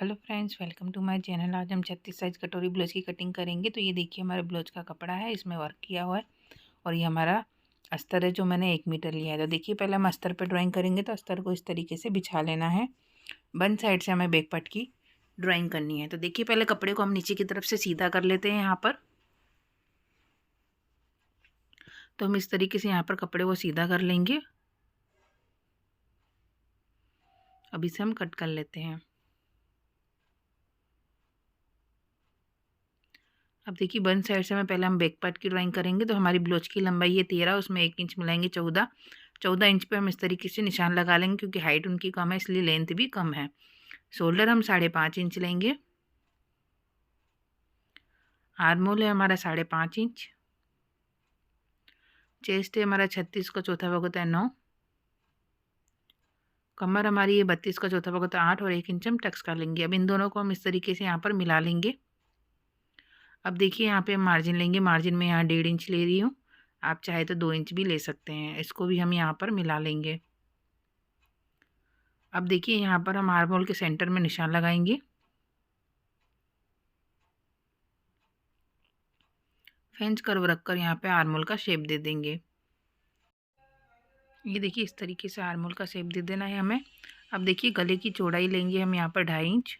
Hello friends, welcome to my channel. आज हम 36 size कटोरी ब्लाउज की कटिंग करेंगे। तो ये देखिए हमारे ब्लाउज का कपड़ा है, इसमें वर्क किया हुआ है और ये हमारा अस्तर है जो मैंने 1 मीटर लिया है। तो देखिए पहले हम अस्तर पे ड्राइंग करेंगे। तो अस्तर को इस तरीके से बिछा लेना है। वन साइड से हमें बैक पार्ट की ड्राइंग करनी है। तो देखिए पहले कपड़े को हम नीचे की तरफ से सीधा कर लेते हैं यहाँ पर। तो हम इस तरीके से यहाँ पर कपड़े को सीधा कर लेंगे। अब इसे हम कट कर लेते हैं। अब देखिए वन साइड से में पहले हम बैक पार्ट की ड्राइंग करेंगे। तो हमारी ब्लाउज की लंबाई है 13, उसमें 1 इंच मिलाएंगे 14 इंच पे हम इस तरीके से निशान लगा लेंगे, क्योंकि हाइट उनकी कम है इसलिए लेंथ भी कम है। शोल्डर हम 5.5 इंच लेंगे। आर्म होल है हमारा 5.5 इंच। चेस्ट है हमारा 36 का चौथा भाग होता है 9। कमर हमारी ये 32 का चौथा भाग होता है 8 और 1 इंच हम टक्स कर लेंगे। अब इन दोनों को हम इस तरीके से यहाँ पर मिला लेंगे। अब देखिए यहाँ पे हम मार्जिन लेंगे। मार्जिन में यहाँ 1.5 इंच ले रही हूँ, आप चाहे तो 2 इंच भी ले सकते हैं। इसको भी हम यहाँ पर मिला लेंगे। अब देखिए यहाँ पर हम आर्म होल के सेंटर में निशान लगाएंगे। फ्रेंच कर्व रखकर यहाँ पे आर्म होल का शेप दे देंगे। ये देखिए इस तरीके से आर्म होल का शेप दे देना है हमें। अब देखिए गले की चौड़ाई लेंगे हम यहाँ पर 2.5 इंच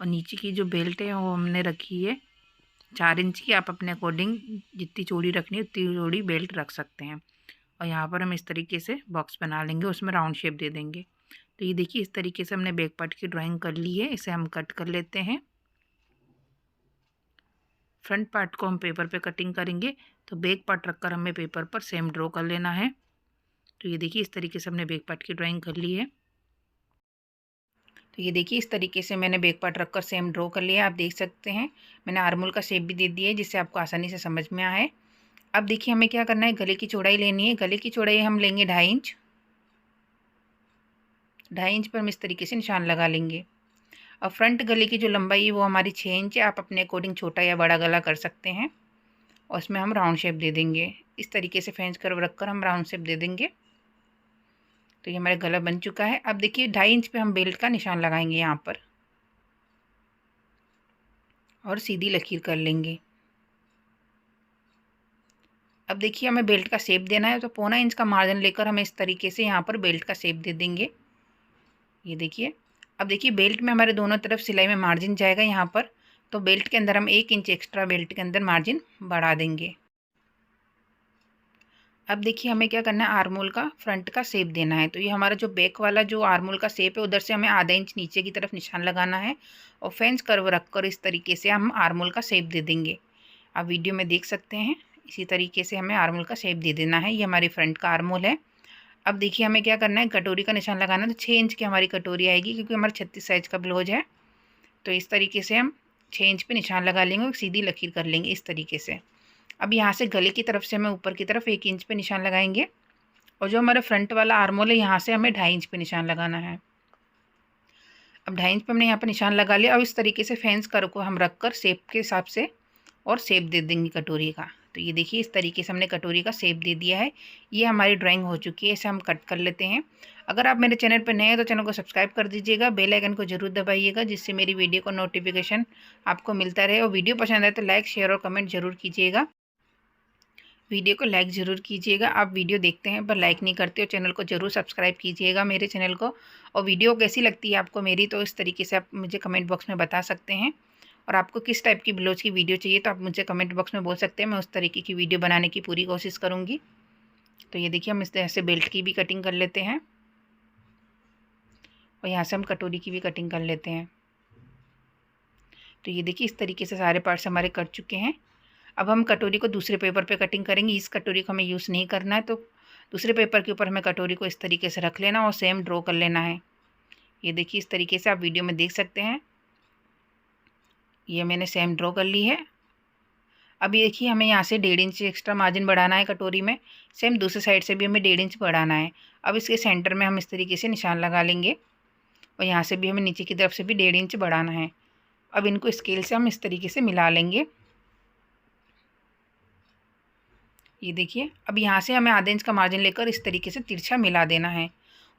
और नीचे की जो बेल्ट है वो हमने रखी है 4 इंच की। आप अपने अकॉर्डिंग जितनी चौड़ी रखनी है उतनी चौड़ी बेल्ट रख सकते हैं। और यहाँ पर हम इस तरीके से बॉक्स बना लेंगे, उसमें राउंड शेप दे देंगे। तो ये देखिए इस तरीके से हमने बैक पार्ट की ड्राइंग कर ली है। इसे हम कट कर लेते हैं। फ्रंट पार्ट को हम पेपर पे कटिंग करेंगे, तो बैक पार्ट रखकर हमें पेपर पर सेम ड्रॉ कर लेना है। तो ये देखिए इस तरीके से हमने बैक पार्ट की ड्राइंग कर ली है। तो ये देखिए इस तरीके से मैंने बैक पार्ट रखकर सेम ड्रॉ कर लिया। आप देख सकते हैं मैंने आर्म होल का शेप भी दे दिया है, जिससे आपको आसानी से समझ में आए। अब देखिए हमें क्या करना है, गले की चौड़ाई लेनी है। गले की चौड़ाई हम लेंगे 2.5 इंच। 2.5 इंच पर हम इस तरीके से निशान लगा लेंगे। और फ्रंट गले की जो लंबाई है वो हमारी 6 इंच है। आप अपने अकॉर्डिंग छोटा या बड़ा गला कर सकते हैं। और उसमें हम राउंड शेप दे देंगे। इस तरीके से फ्रेंच कर्व रखकर हम राउंड शेप दे देंगे। तो ये हमारा गला बन चुका है। अब देखिए 2.5 इंच पे हम बेल्ट का निशान लगाएंगे यहाँ पर और सीधी लकीर कर लेंगे। अब देखिए हमें बेल्ट का शेप देना है, तो 1.25 इंच का मार्जिन लेकर हमें इस तरीके से यहाँ पर बेल्ट का शेप दे देंगे। ये देखिए अब देखिए बेल्ट में हमारे दोनों तरफ सिलाई में मार्जिन जाएगा यहाँ पर। तो बेल्ट के अंदर हम 1 इंच एक्स्ट्रा बेल्ट के अंदर मार्जिन बढ़ा देंगे। अब देखिए हमें क्या करना है, आर्म होल का फ्रंट का शेप देना है। तो ये हमारा जो बैक वाला जो आर्म होल का शेप है उधर से हमें आधा इंच नीचे की तरफ निशान लगाना है और फ्रेंच कर्व रखकर इस तरीके से हम आर्म होल का शेप दे देंगे। आप वीडियो में देख सकते हैं इसी तरीके से हमें आर्म होल का शेप दे देना है। ये हमारी फ्रंट का आर्म होल है। अब देखिए हमें क्या करना है, कटोरी का निशान लगाना है। तो 6 इंच की हमारी कटोरी आएगी, क्योंकि हमारा 36 साइज का ब्लाउज है। तो इस तरीके से हम 6 इंच पे निशान लगा लेंगे और सीधी लकीर कर लेंगे इस तरीके से। अब यहाँ से गले की तरफ से हमें ऊपर की तरफ 1 इंच पे निशान लगाएंगे और जो हमारा फ्रंट वाला आर्म होल है यहाँ से हमें 2.5 इंच पे निशान लगाना है। अब 2.5 इंच पे हमने यहाँ पर निशान लगा लिया। अब इस तरीके से फेंस कर्व को हम रख कर शेप के हिसाब से और शेप दे देंगे कटोरी का। तो ये देखिए इस तरीके से हमने कटोरी का शेप दे दिया है। ये हमारी ड्राइंग हो चुकी है। इसे हम कट कर लेते हैं। अगर आप मेरे चैनल पर नए हैं तो चैनल को सब्सक्राइब कर दीजिएगा, बेल आइकन को जरूर दबाइएगा, जिससे मेरी वीडियो को नोटिफिकेशन आपको मिलता रहे। और वीडियो पसंद आए तो लाइक शेयर और कमेंट जरूर कीजिएगा। वीडियो को लाइक ज़रूर कीजिएगा। आप वीडियो देखते हैं पर लाइक नहीं करते हो, चैनल को ज़रूर सब्सक्राइब कीजिएगा मेरे चैनल को। और वीडियो कैसी लगती है आपको मेरी, तो इस तरीके से आप मुझे कमेंट बॉक्स में बता सकते हैं। और आपको किस टाइप की ब्लाउज की वीडियो चाहिए तो आप मुझे कमेंट बॉक्स में बोल सकते हैं। मैं उस तरीके की वीडियो बनाने की पूरी कोशिश करूँगी। तो ये देखिए हम इस तरह से बेल्ट की भी कटिंग कर लेते हैं और यहाँ से हम कटोरी की भी कटिंग कर लेते हैं। तो ये देखिए इस तरीके से सारे पार्ट्स हमारे कट चुके हैं। अब हम कटोरी को दूसरे पेपर पे कटिंग करेंगे। इस कटोरी को हमें यूज़ नहीं करना है, तो दूसरे पेपर के ऊपर हमें कटोरी को इस तरीके से रख लेना और सेम ड्रॉ कर लेना है। ये देखिए इस तरीके से आप वीडियो में देख सकते हैं। ये मैंने सेम ड्रॉ कर ली है। अब ये देखिए हमें यहाँ से 1.5 इंच एक्स्ट्रा मार्जिन बढ़ाना है कटोरी में। सेम दूसरे साइड से भी हमें 1.5 इंच बढ़ाना है। अब इसके सेंटर में हम इस तरीके से निशान लगा लेंगे और यहाँ से भी हमें नीचे की तरफ से भी 1.5 इंच बढ़ाना है। अब इनको स्केल से हम इस तरीके से मिला लेंगे। ये देखिए, अब यहाँ से हमें आधे इंच का मार्जिन लेकर इस तरीके से तिरछा मिला देना है।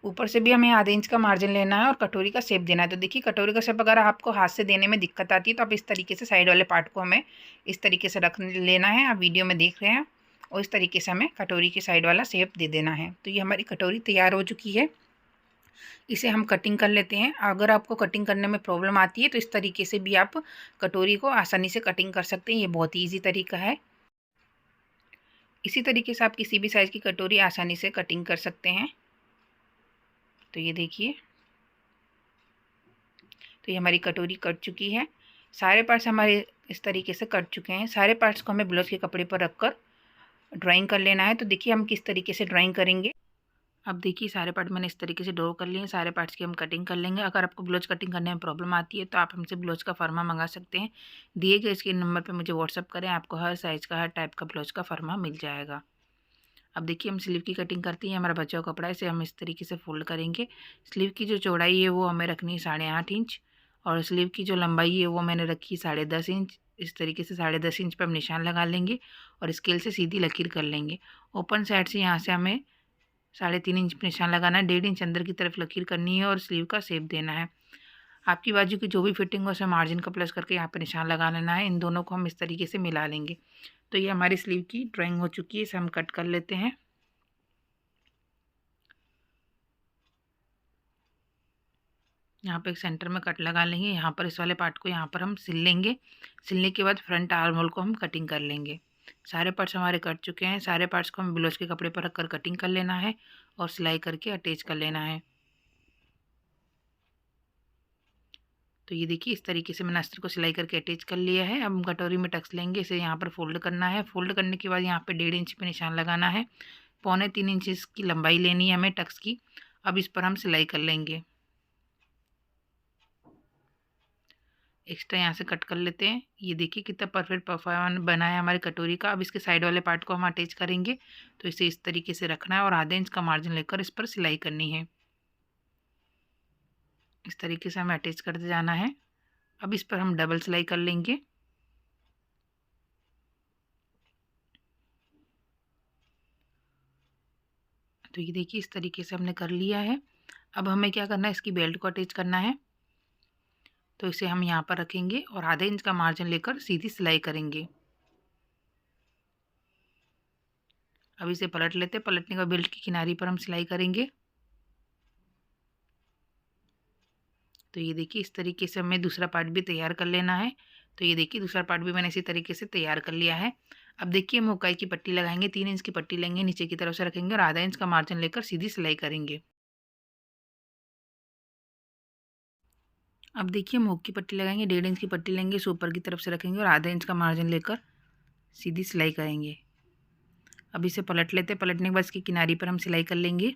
ऊपर से भी हमें आधे इंच का मार्जिन लेना है और कटोरी का शेप देना है। तो देखिए, कटोरी का शेप अगर आपको हाथ से देने में दिक्कत आती है तो आप इस तरीके से साइड वाले पार्ट को हमें इस तरीके से रख लेना है। आप वीडियो में देख रहे हैं, और इस तरीके से हमें कटोरी के साइड वाला शेप दे देना है। तो ये हमारी कटोरी तैयार हो चुकी है। इसे हम कटिंग कर लेते हैं। अगर आपको कटिंग करने में प्रॉब्लम आती है तो इस तरीके से भी आप कटोरी को आसानी से कटिंग कर सकते हैं। ये बहुत ही ईजी तरीका है। इसी तरीके से आप किसी भी साइज़ की कटोरी आसानी से कटिंग कर सकते हैं। तो ये देखिए, तो ये हमारी कटोरी कट चुकी है। सारे पार्ट्स हमारे इस तरीके से कट चुके हैं। सारे पार्ट्स को हमें ब्लाउज के कपड़े पर रखकर ड्राइंग कर लेना है। तो देखिए हम किस तरीके से ड्राइंग करेंगे। अब देखिए, सारे पार्ट मैंने इस तरीके से ड्रॉ कर लिए हैं। सारे पार्ट्स की हम कटिंग कर लेंगे। अगर आपको ब्लाउज कटिंग करने में प्रॉब्लम आती है तो आप हमसे ब्लाउज का फर्मा मंगा सकते हैं। दिए गए स्क्रीन नंबर पर मुझे व्हाट्सअप करें, आपको हर साइज़ का, हर टाइप का ब्लाउज का फर्मा मिल जाएगा। अब देखिए, हम स्लीव की कटिंग करते हैं। हमारा बचा हुआ कपड़ा है, इसे हम इस तरीके से फोल्ड करेंगे। स्लीव की जो चौड़ाई है वो हमें रखनी है 8.5 इंच, और स्लीव की जो लंबाई है वो मैंने रखी 10.5 इंच। इस तरीके से 10.5 इंच पर हम निशान लगा लेंगे और स्केल से सीधी लकीर कर लेंगे। ओपन साइड से यहाँ से हमें 3.5 इंच पर निशान लगाना है। 1.5 इंच अंदर की तरफ लकीर करनी है और स्लीव का शेप देना है। आपकी बाजू की जो भी फिटिंग हो उसे मार्जिन का प्लस करके यहाँ पर निशान लगा लेना है। इन दोनों को हम इस तरीके से मिला लेंगे। तो ये हमारी स्लीव की ड्राइंग हो चुकी है। इसे हम कट कर लेते हैं। यहाँ पे एक सेंटर में कट लगा लेंगे। यहाँ पर इस वाले पार्ट को यहाँ पर हम सिल लेंगे। सिलने के बाद फ्रंट आर्म होल को हम कटिंग कर लेंगे। सारे पार्ट्स हमारे कट चुके हैं। सारे पार्ट्स को हम ब्लाउज के कपड़े पर रखकर कटिंग कर लेना है और सिलाई करके अटैच कर लेना है। तो ये देखिए, इस तरीके से मैंने अस्तर को सिलाई करके अटैच कर लिया है। अब हम कटोरी में टक्स लेंगे। इसे यहाँ पर फोल्ड करना है। फोल्ड करने के बाद यहाँ पे 1.5 इंच पे निशान लगाना है। 2.25 इंच की लंबाई लेनी है हमें टक्स की। अब इस पर हम सिलाई कर लेंगे। एक्स्ट्रा यहाँ से कट कर लेते हैं। ये देखिए कितना परफेक्ट परफॉर्म बना है हमारी कटोरी का। अब इसके साइड वाले पार्ट को हम अटैच करेंगे। तो इसे इस तरीके से रखना है और आधे इंच का मार्जिन लेकर इस पर सिलाई करनी है। इस तरीके से हमें अटैच करते जाना है। अब इस पर हम डबल सिलाई कर लेंगे। तो ये देखिए, इस तरीके से हमने कर लिया है। अब हमें क्या करना है, इसकी बेल्ट को अटैच करना है। तो इसे हम यहाँ पर रखेंगे और आधे इंच का मार्जिन लेकर सीधी सिलाई करेंगे। अब इसे पलट लेते। पलटने के बाद बेल्ट की किनारी पर हम सिलाई करेंगे। तो ये देखिए, इस तरीके से हमें दूसरा पार्ट भी तैयार कर लेना है। तो ये देखिए, दूसरा पार्ट भी मैंने इसी तरीके से तैयार कर लिया है। अब देखिए, हम हुकाई की पट्टी लगाएंगे। 3 इंच की पट्टी लेंगे, नीचे की तरफ से रखेंगे और आधा इंच का मार्जिन लेकर सीधी सिलाई करेंगे। अब देखिए, हम हुक की पट्टी लगाएंगे। 1.5 इंच की पट्टी लेंगे, इसे ऊपर की तरफ से रखेंगे और आधा इंच का मार्जिन लेकर सीधी सिलाई करेंगे। अब इसे पलट लेते। पलटने के बाद इसकी किनारी पर हम सिलाई कर लेंगे।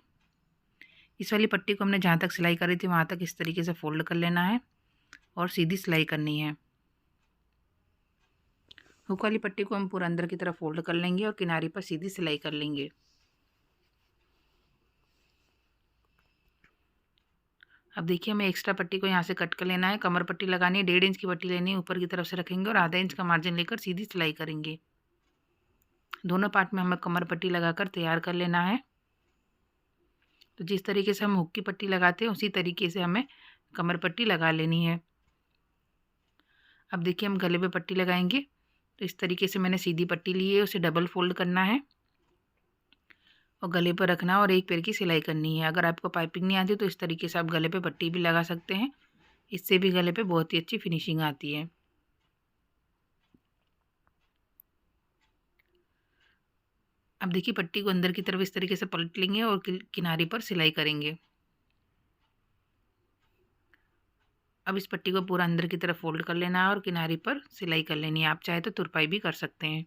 इस वाली पट्टी को हमने जहाँ तक सिलाई करी थी वहाँ तक इस तरीके से फोल्ड कर लेना है और सीधी सिलाई करनी है। हुक वाली पट्टी को हम पूरा अंदर की तरफ फोल्ड कर लेंगे और किनारी पर सीधी सिलाई कर लेंगे। अब देखिए, हमें एक्स्ट्रा पट्टी को यहाँ से कट कर लेना है। कमर पट्टी लगानी है। 1.5 इंच की पट्टी लेनी है, ऊपर की तरफ से रखेंगे और आधा इंच का मार्जिन लेकर सीधी सिलाई करेंगे। दोनों पार्ट में हमें कमर पट्टी लगाकर तैयार कर लेना है। तो जिस तरीके से हम हुक की पट्टी लगाते हैं उसी तरीके से हमें कमर पट्टी लगा लेनी है। अब देखिए, हम गले पे पट्टी लगाएंगे। तो इस तरीके से मैंने सीधी पट्टी ली है, उसे डबल फोल्ड करना है और गले पर रखना है और एक पैर की सिलाई करनी है। अगर आपको पाइपिंग नहीं आती तो इस तरीके से आप गले पे पट्टी भी लगा सकते हैं। इससे भी गले पे बहुत ही अच्छी फिनिशिंग आती है। अब देखिए, पट्टी को अंदर की तरफ इस तरीके से पलट लेंगे और किनारे पर सिलाई करेंगे। अब इस पट्टी को पूरा अंदर की तरफ फोल्ड कर लेना है और किनारे पर सिलाई कर लेनी है। आप चाहे तो तुरपाई भी कर सकते हैं।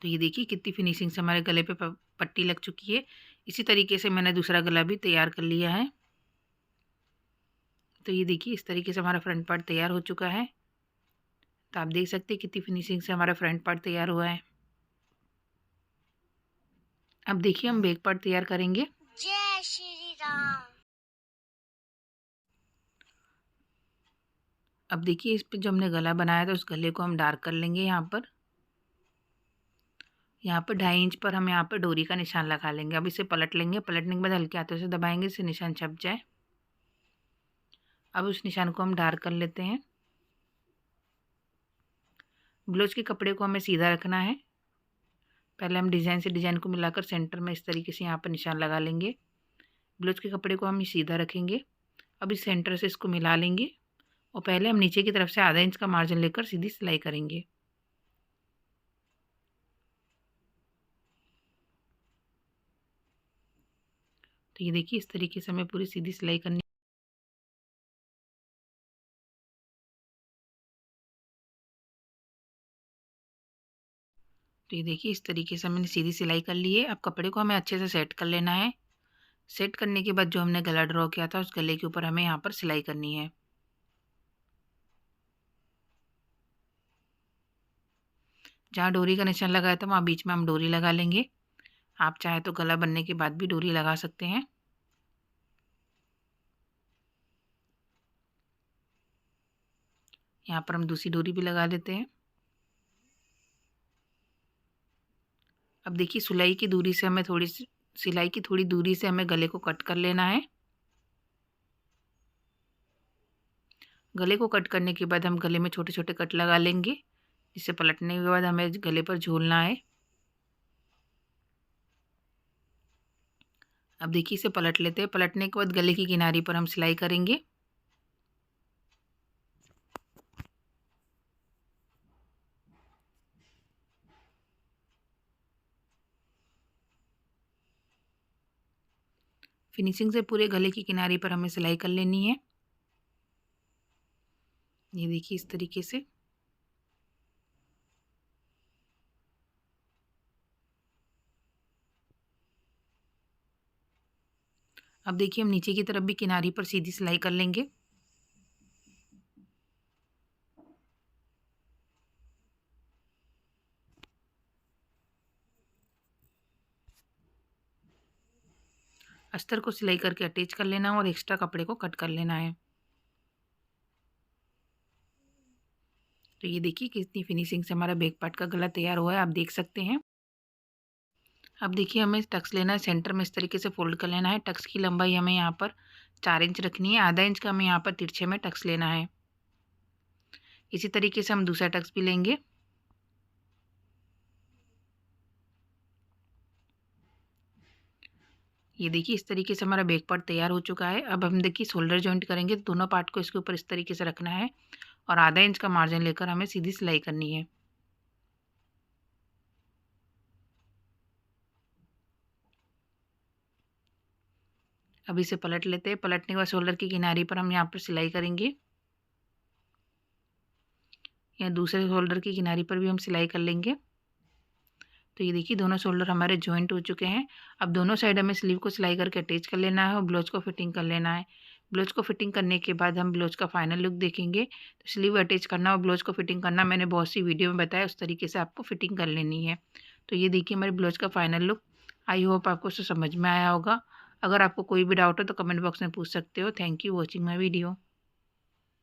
तो ये देखिए, कितनी फिनिशिंग से हमारे गले पे पट्टी लग चुकी है। इसी तरीके से मैंने दूसरा गला भी तैयार कर लिया है। तो ये देखिए, इस तरीके से हमारा फ्रंट पार्ट तैयार हो चुका है। तो आप देख सकते हैं कितनी फिनिशिंग से हमारा फ्रंट पार्ट तैयार हुआ है। अब देखिए, हम बैक पार्ट तैयार करेंगे। जय श्री राम। अब देखिए इस पे जो हमने गला बनाया था उस गले को हम डार्क कर लेंगे। यहाँ पर 2.5 इंच पर हम यहाँ पर डोरी का निशान लगा लेंगे। अब इसे पलट लेंगे। पलटने के बाद हल्के हाथों से दबाएंगे, इससे निशान छप जाए। अब उस निशान को हम डार्क कर लेते हैं। ब्लाउज के कपड़े को हमें सीधा रखना है। पहले हम डिज़ाइन से डिज़ाइन को मिलाकर सेंटर में इस तरीके से यहाँ पर निशान लगा लेंगे। ब्लाउज के कपड़े को हम सीधा रखेंगे। अब इस सेंटर से इसको मिला लेंगे और पहले हम नीचे की तरफ से आधा इंच का मार्जिन लेकर सीधी सिलाई करेंगे। तो ये देखिए इस तरीके से हमें पूरी सीधी सिलाई करनी। तो ये देखिए इस तरीके से हमने सीधी सिलाई कर ली है। अब कपड़े को हमें अच्छे से सेट कर लेना है। सेट करने के बाद जो हमने गला ड्रॉ किया था उस गले के ऊपर हमें यहाँ पर सिलाई करनी है। जहाँ डोरी का निशान लगाया था वहाँ बीच में हम डोरी लगा लेंगे। आप चाहे तो गला बनने के बाद भी डोरी लगा सकते हैं। यहाँ पर हम दूसरी डोरी भी लगा लेते हैं। अब देखिए सिलाई की दूरी से हमें सिलाई की थोड़ी दूरी से हमें गले को कट कर लेना है। गले को कट करने के बाद हम गले में छोटे छोटे कट लगा लेंगे, जिससे पलटने के बाद हमें गले पर झूलना है। अब देखिए इसे पलट लेते हैं। पलटने के बाद गले की किनारी पर हम सिलाई करेंगे। फिनिशिंग से पूरे गले की किनारी पर हमें सिलाई कर लेनी है। ये देखिए इस तरीके से। अब देखिए हम नीचे की तरफ भी किनारी पर सीधी सिलाई कर लेंगे। अस्तर को सिलाई करके अटैच कर लेना है और एक्स्ट्रा कपड़े को कट कर लेना है। तो ये देखिए कितनी फिनिशिंग से हमारा बैक पार्ट का गला तैयार हुआ है, आप देख सकते हैं। अब देखिए हमें टक्स लेना है। सेंटर में इस तरीके से फोल्ड कर लेना है। टक्स की लंबाई हमें यहाँ पर 4 इंच रखनी है। आधा इंच का हमें यहाँ पर तिरछे में टक्स लेना है। इसी तरीके से हम दूसरा टक्स भी लेंगे। ये देखिए इस तरीके से हमारा बैक पार्ट तैयार हो चुका है। अब हम देखिए शोल्डर जॉइंट करेंगे। दोनों पार्ट को इसके ऊपर इस तरीके से रखना है और आधा इंच का मार्जिन लेकर हमें सीधी सिलाई करनी है। अब इसे पलट लेते हैं। पलटने के बाद शोल्डर की किनारी पर हम यहाँ पर सिलाई करेंगे। या दूसरे शोल्डर की किनारी पर भी हम सिलाई कर लेंगे। तो ये देखिए दोनों शोल्डर हमारे जॉइंट हो चुके हैं। अब दोनों साइड हमें स्लीव को सिलाई करके अटैच कर लेना है और ब्लाउज को फिटिंग कर लेना है। ब्लाउज को फिटिंग करने के बाद हम ब्लाउज का फाइनल लुक देखेंगे। तो स्लीव अटैच करना और ब्लाउज को फिटिंग करना मैंने बहुत सी वीडियो में बताया, उस तरीके से आपको फिटिंग कर लेनी है। तो ये देखिए हमारे ब्लाउज का फाइनल लुक। आई होप आपको उससे समझ में आया होगा। अगर आपको कोई भी डाउट हो तो कमेंट बॉक्स में पूछ सकते हो। Thank you watching my video.